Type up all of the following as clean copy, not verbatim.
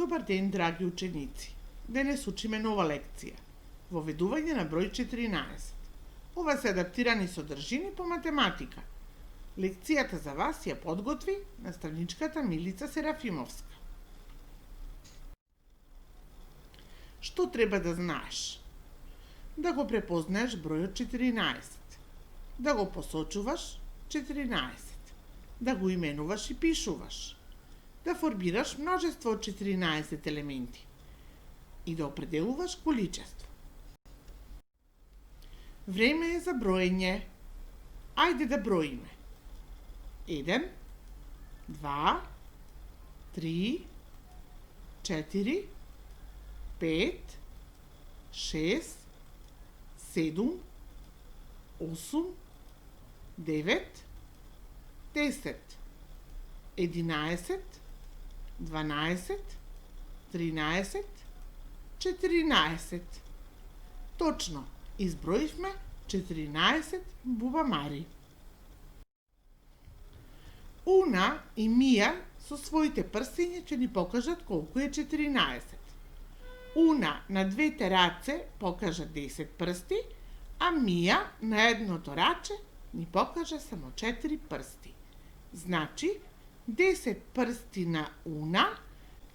Добар ден, драги ученици! Денес учиме нова лекција. Воведување на број 14. Ова се адаптирани содржини по математика. Лекцијата за вас ја подготви наставничката Милица Серафимовска. Што треба да знаеш? Да го препознаеш бројот 14. Да го посочуваш 14. Да го именуваш и пишуваш. Да формираш множество од 14 елементи и да определуваш количество. Време е за броење. Ајде да броиме. 1, 2, 3, 4, 5, 6, 7, 8, 9, 10, 11, 12, 13, 14. Точно, изброивме 14 бубамари. Уна и Мија со своите прстиња ќе ни покажат колку е 14. Уна на двете раце покажа 10 прсти, а Мија на едното раче ни покажа само 4 прсти. Значи, 10 прсти на Уна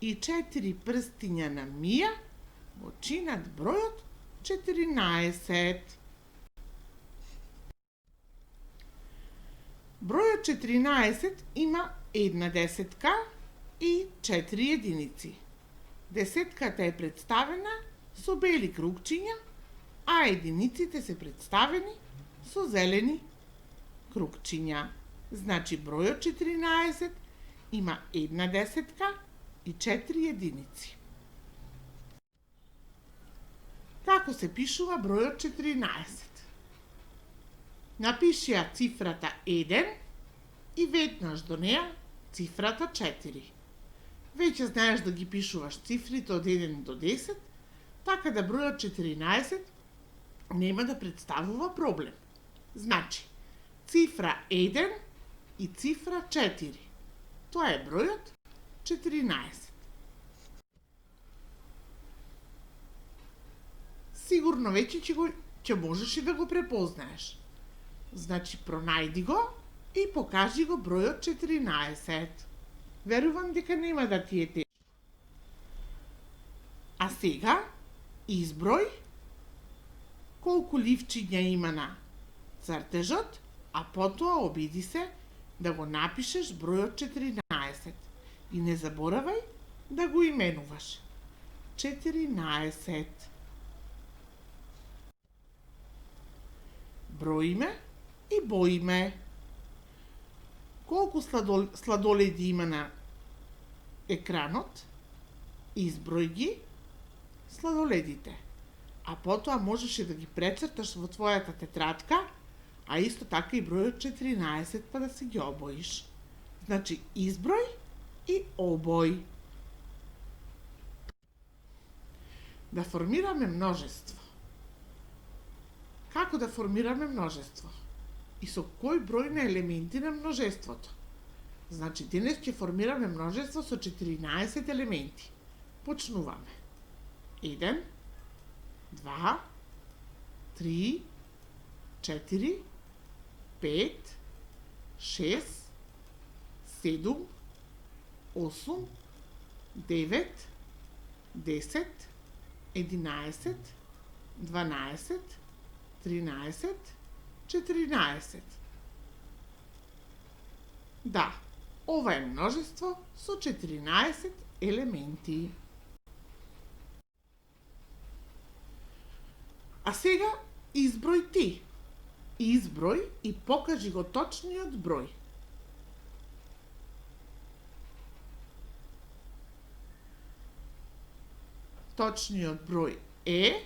и 4 прстиња на Мија го чинат бројот 14. Бројот 14 има една десетка и 4 единици. Десетката е представена со бели кругчиња, а единиците се представени со зелени кругчиња. Значи бројот 14 има една десетка и 4 единици. Како се пишува бројот 14? Напиши ја цифрата 1 и веднаш до неа цифрата 4. Веќе знаеш да ги пишуваш цифрите од 1 до 10, така да бројот 14 нема да представува проблем. Значи, цифра 1 и цифра 4. Тоа е бројот 14. Сигурно веќе ќе можеш и да го препознаеш. Значи, пронајди го и покажи го бројот 14. Верувам дека нема да ти е тешко. А сега, изброј колку ливчиња има на цртежот, а потоа обиди се да го напишеш бројот 14. И не заборавај да го именуваш. 14. Броиме и боиме. Колку сладоледи има на екранот, изброј ги сладоледите. А потоа можеш и да ги прецрташ во твојата тетрадка, а исто така и бројот 14 па да си ги обоиш. Значи, изброј и обој. Да формираме множество. Како да формираме множество? И со кој број на елементи на множеството? Значи, денес ќе формираме множество со 14 елементи. Почнуваме. 1, 2, 3, 4, 5, 6, 7, 8, 9, 10, 11, 12, 13, 14. Да, ова е множество со 14 елементи. А сега изброј ти. Изброј и покажи го точниот број. Точниот број е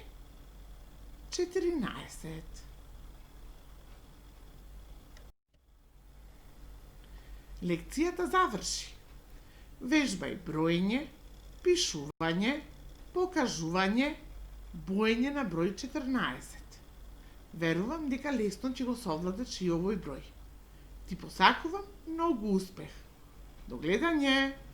14. Лекцијата заврши. Вежбај броење, пишување, покажување, боење на број 14. Верувам дека лесно ќе го совладаш и овој број. Ти посакувам многу успех. До гледање!